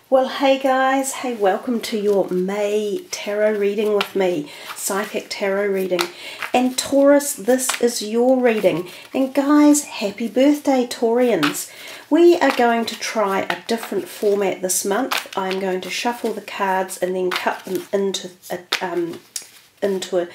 Well, hey guys, hey, welcome to your May tarot reading with me, Psychic Tarot reading. And Taurus, this is your reading. And guys, happy birthday, Taurians. We are going to try a different format this month. I'm going to shuffle the cards and then cut them into a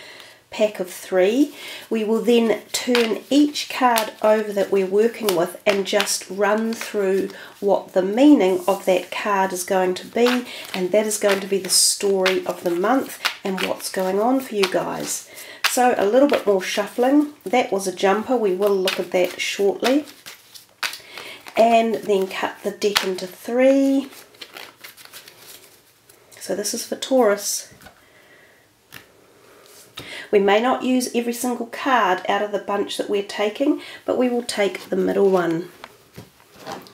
pack of 3. We will then turn each card over that we're working with and just run through what the meaning of that card is going to be, and that is going to be the story of the month and what's going on for you guys. So a little bit more shuffling. That was a jumper. We will look at that shortly. And then cut the deck into 3. So this is for Taurus. We may not use every single card out of the bunch that we're taking, but we will take the middle one.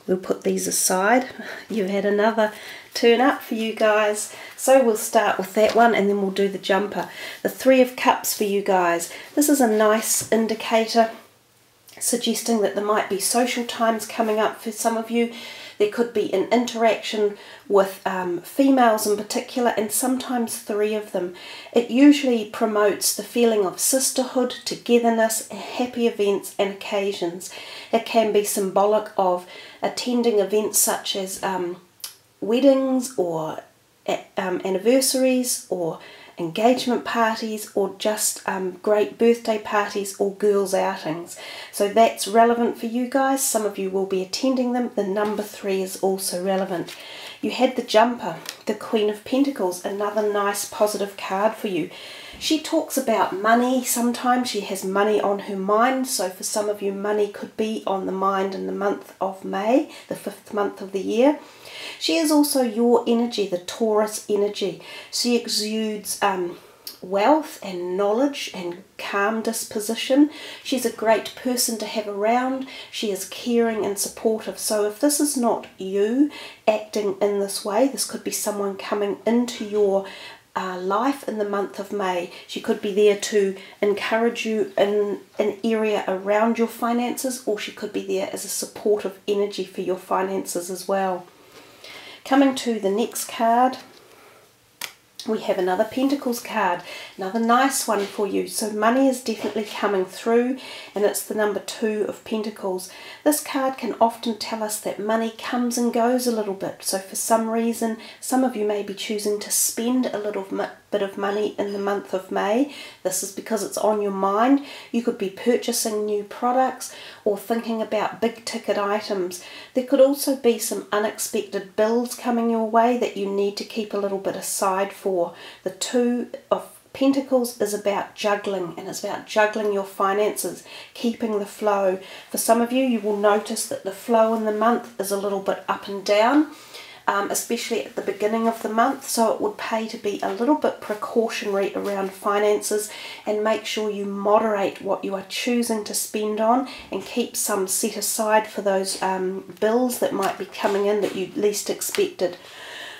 We'll put these aside. You've had another turn up for you guys. So we'll start with that one and then we'll do the jumper. The 3 of Cups for you guys. This is a nice indicator suggesting that there might be social times coming up for some of you. There could be an interaction with females in particular, and sometimes 3 of them. It usually promotes the feeling of sisterhood, togetherness, happy events and occasions. It can be symbolic of attending events such as weddings or anniversaries or engagement parties, or just great birthday parties or girls outings. So that's relevant for you guys. Some of you will be attending them. The number 3 is also relevant. You had the jumper, the Queen of Pentacles, another nice positive card for you. She talks about money. Sometimes she has money on her mind. So for some of you, money could be on the mind in the month of May, the 5th month of the year. She is also your energy, the Taurus energy. She exudes wealth and knowledge and calm disposition. She's a great person to have around. She is caring and supportive. So if this is not you acting in this way, this could be someone coming into your life in the month of May. She could be there to encourage you in an area around your finances, or she could be there as a supportive energy for your finances as well. Coming to the next card, we have another Pentacles card, another nice one for you. So money is definitely coming through, and it's the number 2 of Pentacles. This card can often tell us that money comes and goes a little bit. So for some reason, some of you may be choosing to spend a little bit of money in the month of May. This is because it's on your mind. You could be purchasing new products or thinking about big ticket items. There could also be some unexpected bills coming your way that you need to keep a little bit aside for. The 2 of Pentacles is about juggling, and it's about juggling your finances, keeping the flow. For some of you, you will notice that the flow in the month is a little bit up and down, especially at the beginning of the month. So it would pay to be a little bit precautionary around finances and make sure you moderate what you are choosing to spend on and keep some set aside for those bills that might be coming in that you least expected.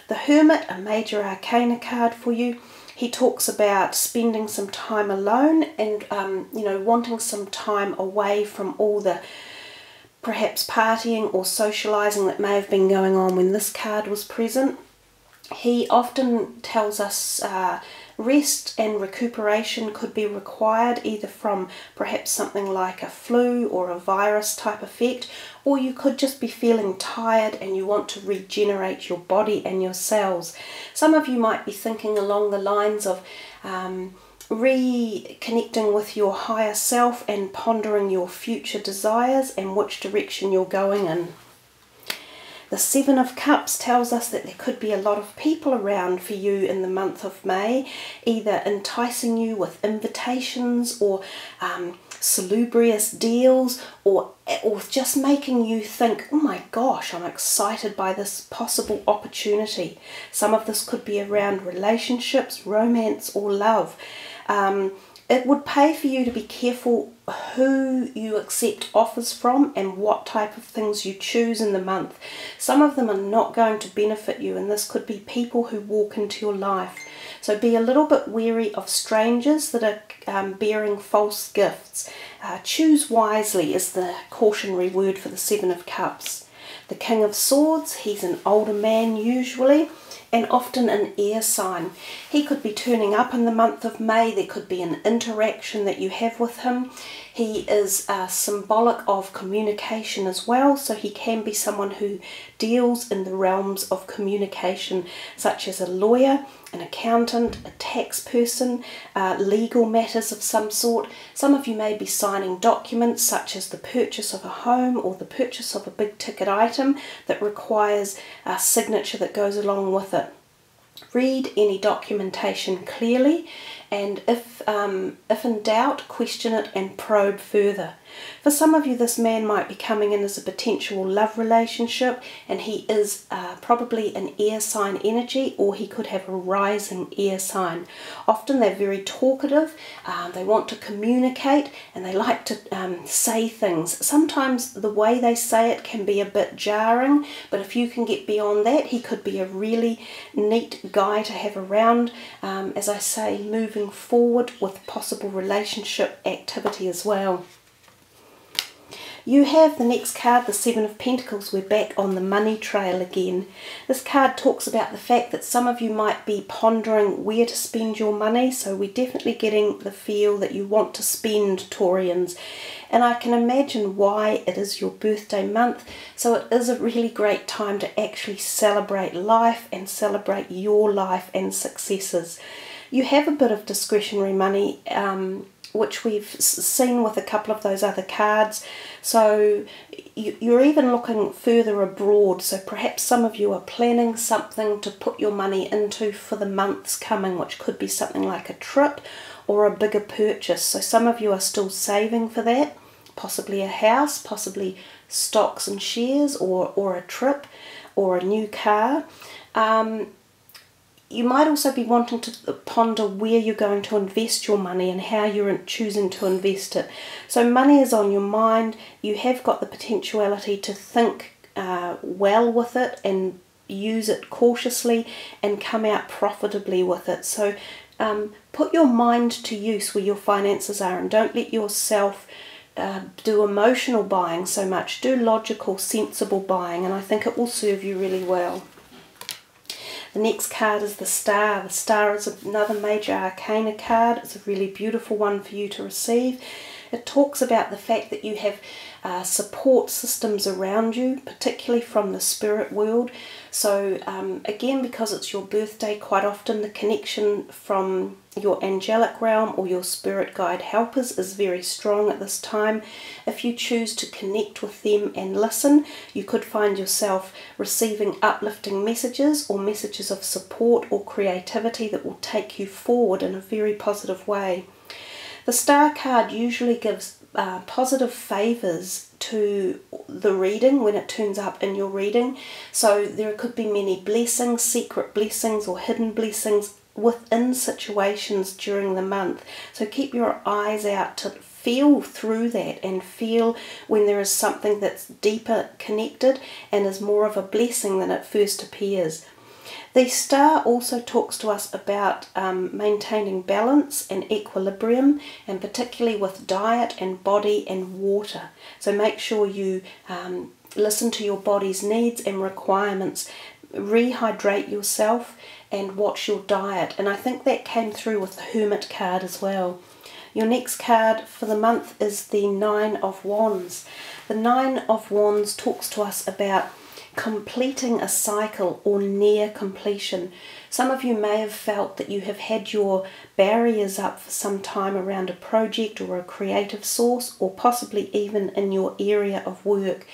The Hermit, a major arcana card for you. He talks about spending some time alone and, wanting some time away from all the perhaps partying or socializing that may have been going on when this card was present. He often tells us rest and recuperation could be required, either from perhaps something like a flu or a virus type effect, or you could just be feeling tired and you want to regenerate your body and your cells. Some of you might be thinking along the lines of reconnecting with your higher self and pondering your future desires and which direction you're going in. The 7 of Cups tells us that there could be a lot of people around for you in the month of May, either enticing you with invitations or salubrious deals, or just making you think, oh my gosh, I'm excited by this possible opportunity. Some of this could be around relationships, romance or love. It would pay for you to be careful who you accept offers from and what type of things you choose in the month. Some of them are not going to benefit you, and this could be people who walk into your life. So be a little bit wary of strangers that are bearing false gifts. Choose wisely is the cautionary word for the 7 of Cups. The King of Swords, he's an older man usually, and often an air sign. He could be turning up in the month of May. There could be an interaction that you have with him. He is symbolic of communication as well, so he can be someone who deals in the realms of communication, such as a lawyer, an accountant, a tax person, legal matters of some sort. Some of you may be signing documents such as the purchase of a home or the purchase of a big ticket item that requires a signature that goes along with it. Read any documentation clearly, and if in doubt, question it and probe further. For some of you, this man might be coming in as a potential love relationship, and he is probably an air sign energy, or he could have a rising air sign. Often they're very talkative, they want to communicate, and they like to say things. Sometimes the way they say it can be a bit jarring, but if you can get beyond that, he could be a really neat guy to have around, as I say, moving forward with possible relationship activity as well. You have the next card, the Seven of Pentacles. We're back on the money trail again. This card talks about the fact that some of you might be pondering where to spend your money, so we're definitely getting the feel that you want to spend, Taurians. And I can imagine why. It is your birthday month, so it is a really great time to actually celebrate life and celebrate your life and successes. You have a bit of discretionary money, which we've seen with a couple of those other cards. So you're even looking further abroad. So perhaps some of you are planning something to put your money into for the months coming, which could be something like a trip or a bigger purchase. So some of you are still saving for that, possibly a house, possibly stocks and shares, or a trip or a new car. You might also be wanting to ponder where you're going to invest your money and how you're choosing to invest it. So money is on your mind. You have got the potentiality to think well with it and use it cautiously and come out profitably with it. So put your mind to use where your finances are, and don't let yourself do emotional buying so much. Do logical, sensible buying, and I think it will serve you really well. The next card is the Star. The Star is another major arcana card. It's a really beautiful one for you to receive. It talks about the fact that you have support systems around you, particularly from the spirit world. So again, because it's your birthday, quite often the connection from your angelic realm or your spirit guide helpers is very strong at this time. If you choose to connect with them and listen, you could find yourself receiving uplifting messages or messages of support or creativity that will take you forward in a very positive way. The Star card usually gives positive favours to the reading when it turns up in your reading. So there could be many blessings, secret blessings or hidden blessings within situations during the month. So keep your eyes out to feel through that and feel when there is something that's deeper connected and is more of a blessing than it first appears. The Star also talks to us about maintaining balance and equilibrium, and particularly with diet and body and water. So make sure you listen to your body's needs and requirements. Rehydrate yourself and watch your diet. And I think that came through with the Hermit card as well. Your next card for the month is the Nine of Wands. The Nine of Wands talks to us about completing a cycle or near completion. Some of you may have felt that you have had your barriers up for some time around a project or a creative source, or possibly even in your area of work.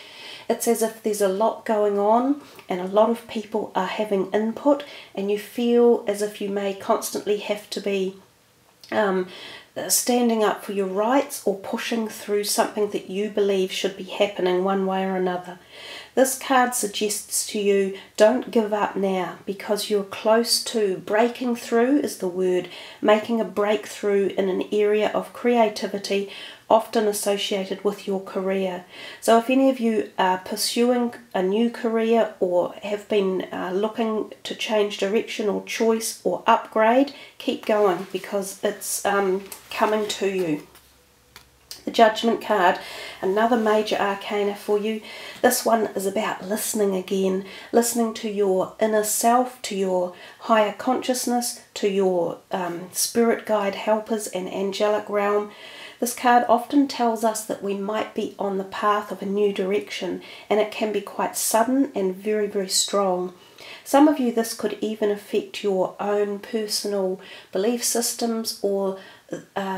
It's as if there's a lot going on and a lot of people are having input, and you feel as if you may constantly have to be standing up for your rights or pushing through something that you believe should be happening one way or another. This card suggests to you, don't give up now, because you're close to breaking through is the word, making a breakthrough in an area of creativity often associated with your career. So if any of you are pursuing a new career or have been looking to change direction or choice or upgrade, keep going, because it's coming to you. The Judgment card, another major arcana for you. This one is about listening again, listening to your inner self, to your higher consciousness, to your spirit guide helpers and angelic realm. This card often tells us that we might be on the path of a new direction, and it can be quite sudden and very, very strong. Some of you, this could even affect your own personal belief systems, or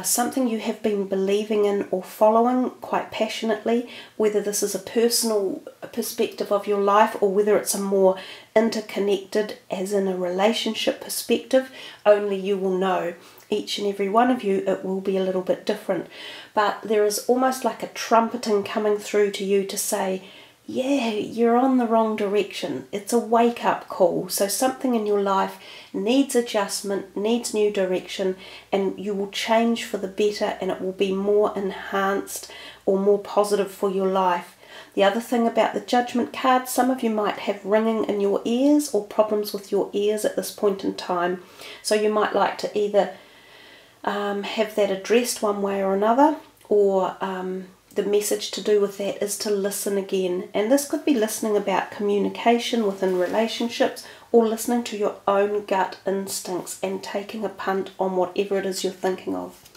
something you have been believing in or following quite passionately, whether this is a personal perspective of your life or whether it's a more interconnected, as in a relationship perspective. Only you will know. Each and every one of you, it will be a little bit different. But there is almost like a trumpeting coming through to you to say, yeah, you're on the wrong direction. It's a wake-up call. So something in your life needs adjustment, needs new direction, and you will change for the better, and it will be more enhanced or more positive for your life. The other thing about the Judgment card, some of you might have ringing in your ears or problems with your ears at this point in time. So you might like to either have that addressed one way or another, or the message to do with that is to listen again. And this could be listening about communication within relationships, or listening to your own gut instincts and taking a punt on whatever it is you're thinking of.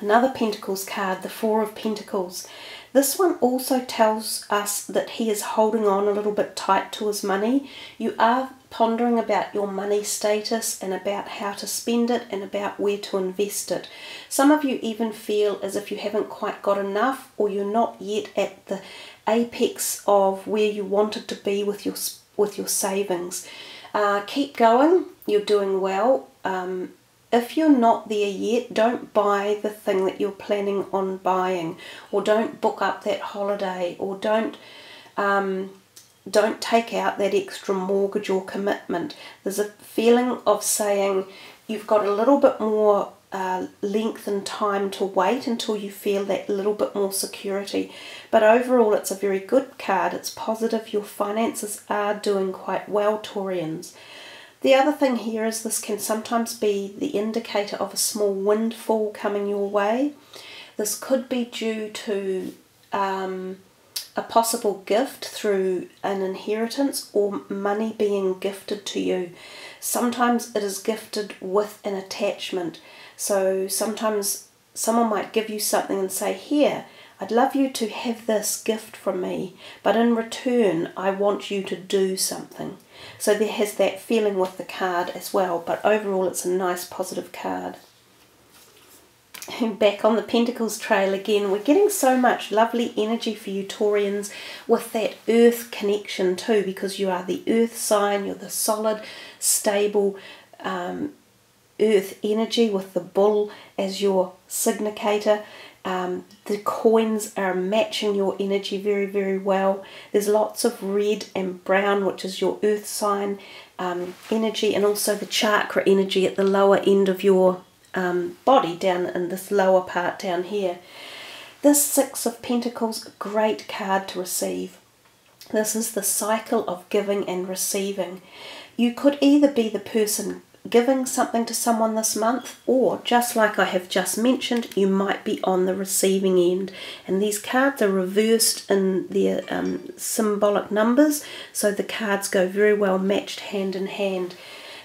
Another Pentacles card, the Four of Pentacles. This one also tells us that he is holding on a little bit tight to his money. You are pondering about your money status and about how to spend it and about where to invest it. Some of you even feel as if you haven't quite got enough, or you're not yet at the apex of where you wanted to be with your savings. Keep going, you're doing well. If you're not there yet, don't buy the thing that you're planning on buying, or don't book up that holiday, or don't take out that extra mortgage or commitment. There's a feeling of saying you've got a little bit more length and time to wait until you feel that little bit more security. But overall, it's a very good card. It's positive. Your finances are doing quite well, Taurians. The other thing here is this can sometimes be the indicator of a small windfall coming your way. This could be due to a possible gift through an inheritance, or money being gifted to you. Sometimes it is gifted with an attachment. So sometimes someone might give you something and say, here, I'd love you to have this gift from me, but in return I want you to do something. So there has that feeling with the card as well, but overall it's a nice positive card. And back on the Pentacles trail again, we're getting so much lovely energy for you, Taurians, with that earth connection too, because you are the earth sign, you're the solid, stable earth energy with the bull as your significator. The coins are matching your energy very, very well. There's lots of red and brown, which is your earth sign energy, and also the chakra energy at the lower end of your body, down in this lower part down here. This Six of Pentacles, a great card to receive. This is the cycle of giving and receiving. You could either be the person giving something to someone this month, or just like I have just mentioned, you might be on the receiving end. And these cards are reversed in their symbolic numbers, so the cards go very well matched hand in hand.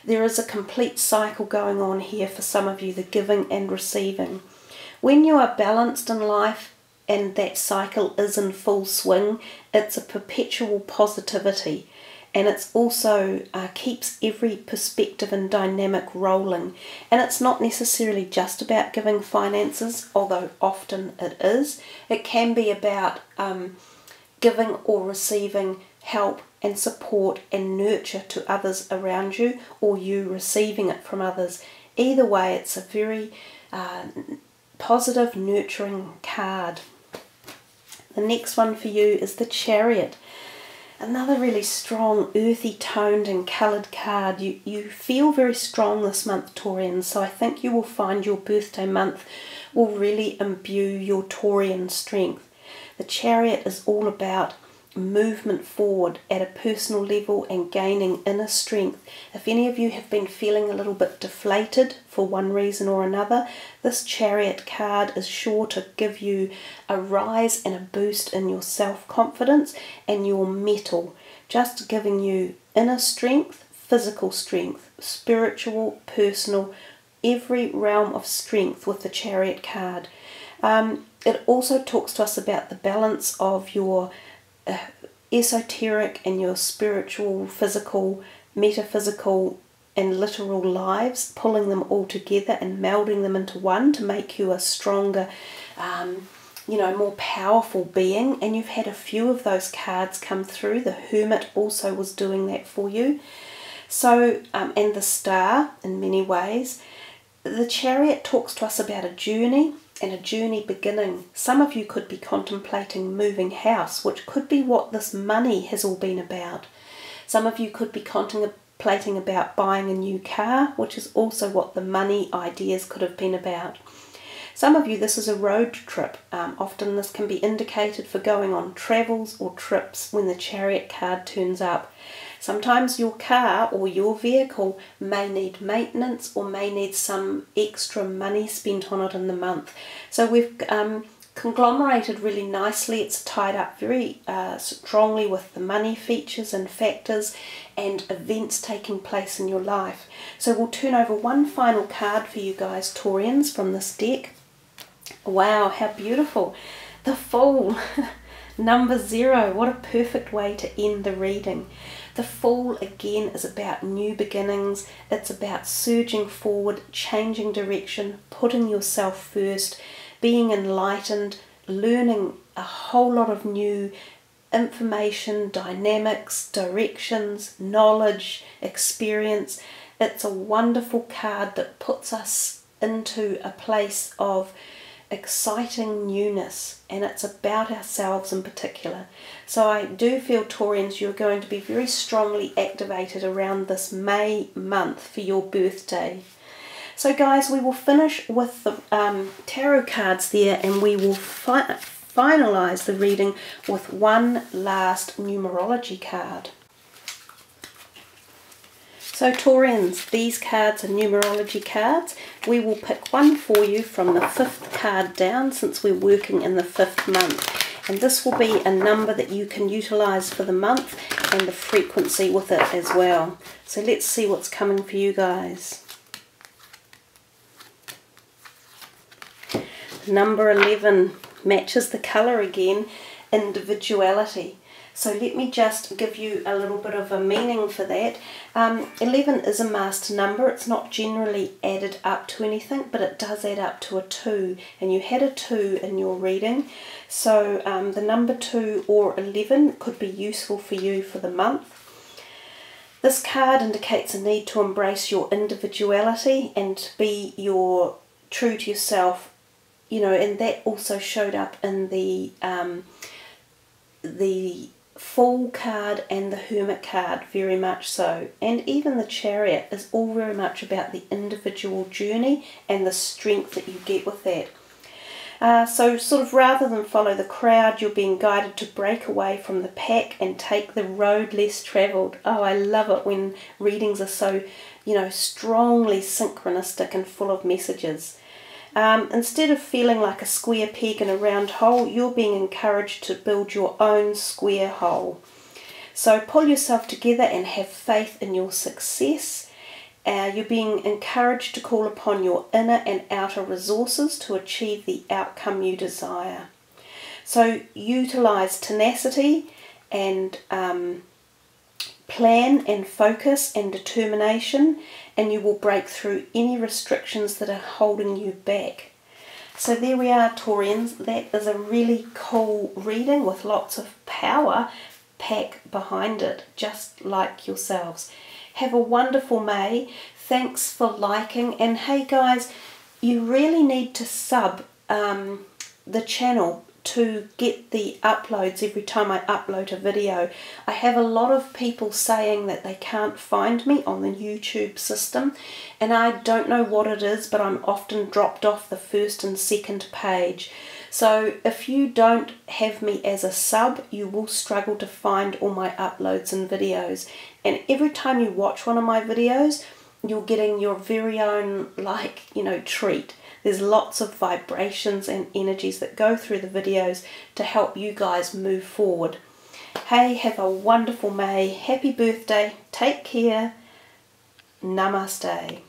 There is a complete cycle going on here for some of you, the giving and receiving. When you are balanced in life and that cycle is in full swing, it's a perpetual positivity. And it's also keeps every perspective and dynamic rolling. And it's not necessarily just about giving finances, although often it is. It can be about giving or receiving help and support and nurture to others around you, or you receiving it from others. Either way, it's a very positive, nurturing card. The next one for you is the Chariot. Another really strong, earthy toned and coloured card. You feel very strong this month, Taurians, so I think you will find your birthday month will really imbue your Taurian strength. The Chariot is all about movement forward at a personal level and gaining inner strength. If any of you have been feeling a little bit deflated for one reason or another, this Chariot card is sure to give you a rise and a boost in your self-confidence and your mettle, just giving you inner strength, physical strength, spiritual, personal, every realm of strength with the Chariot card. It also talks to us about the balance of your esoteric and your spiritual, physical, metaphysical and literal lives, pulling them all together and melding them into one to make you a stronger, more powerful being. And you've had a few of those cards come through. The Hermit also was doing that for you. So, and the Star in many ways. The Chariot talks to us about a journey and a journey beginning. Some of you could be contemplating moving house, which could be what this money has all been about. Some of you could be contemplating about buying a new car, which is also what the money ideas could have been about. Some of you, this is a road trip. Often this can be indicated for going on travels or trips when the Chariot card turns up. Sometimes your car or your vehicle may need maintenance or may need some extra money spent on it in the month. So we've conglomerated really nicely. It's tied up very strongly with the money features and factors and events taking place in your life. So we'll turn over one final card for you guys, Taurians, from this deck. Wow, how beautiful. The Fool, number 0. What a perfect way to end the reading. The Fool, again, is about new beginnings. It's about surging forward, changing direction, putting yourself first, being enlightened, learning a whole lot of new information, dynamics, directions, knowledge, experience. It's a wonderful card that puts us into a place of exciting newness, and it's about ourselves in particular. So I do feel, Taurians, you're going to be very strongly activated around this May month for your birthday. So guys, we will finish with the tarot cards there, and we will finalize the reading with one last numerology card. So Taurians, these cards are numerology cards. We will pick one for you from the 5th card down, since we're working in the 5th month. And this will be a number that you can utilize for the month and the frequency with it as well. So let's see what's coming for you guys. Number 11 matches the colour again, individuality. So let me just give you a little bit of a meaning for that. 11 is a master number. It's not generally added up to anything, but it does add up to a 2. And you had a 2 in your reading. So the number 2 or 11 could be useful for you for the month. This card indicates a need to embrace your individuality and be true to yourself. And that also showed up in the Fool card and the Hermit card, very much so. And even the Chariot is all very much about the individual journey and the strength that you get with that. So sort of rather than follow the crowd, you're being guided to break away from the pack and take the road less travelled. Oh, I love it when readings are so, strongly synchronistic and full of messages. Instead of feeling like a square peg in a round hole, you're being encouraged to build your own square hole. So pull yourself together and have faith in your success. You're being encouraged to call upon your inner and outer resources to achieve the outcome you desire. So utilize tenacity and plan and focus and determination, and you will break through any restrictions that are holding you back. So there we are, Taurians. That is a really cool reading with lots of power pack behind it, just like yourselves. Have a wonderful May. Thanks for liking, and hey guys, you really need to sub the channel to get the uploads every time I upload a video. I have a lot of people saying that they can't find me on the YouTube system, and I don't know what it is, but I'm often dropped off the 1st and 2nd page. So if you don't have me as a sub, you will struggle to find all my uploads and videos. And every time you watch one of my videos, you're getting your very own, like, you know, treat. There's lots of vibrations and energies that go through the videos to help you guys move forward. Hey, have a wonderful May. Happy birthday. Take care. Namaste.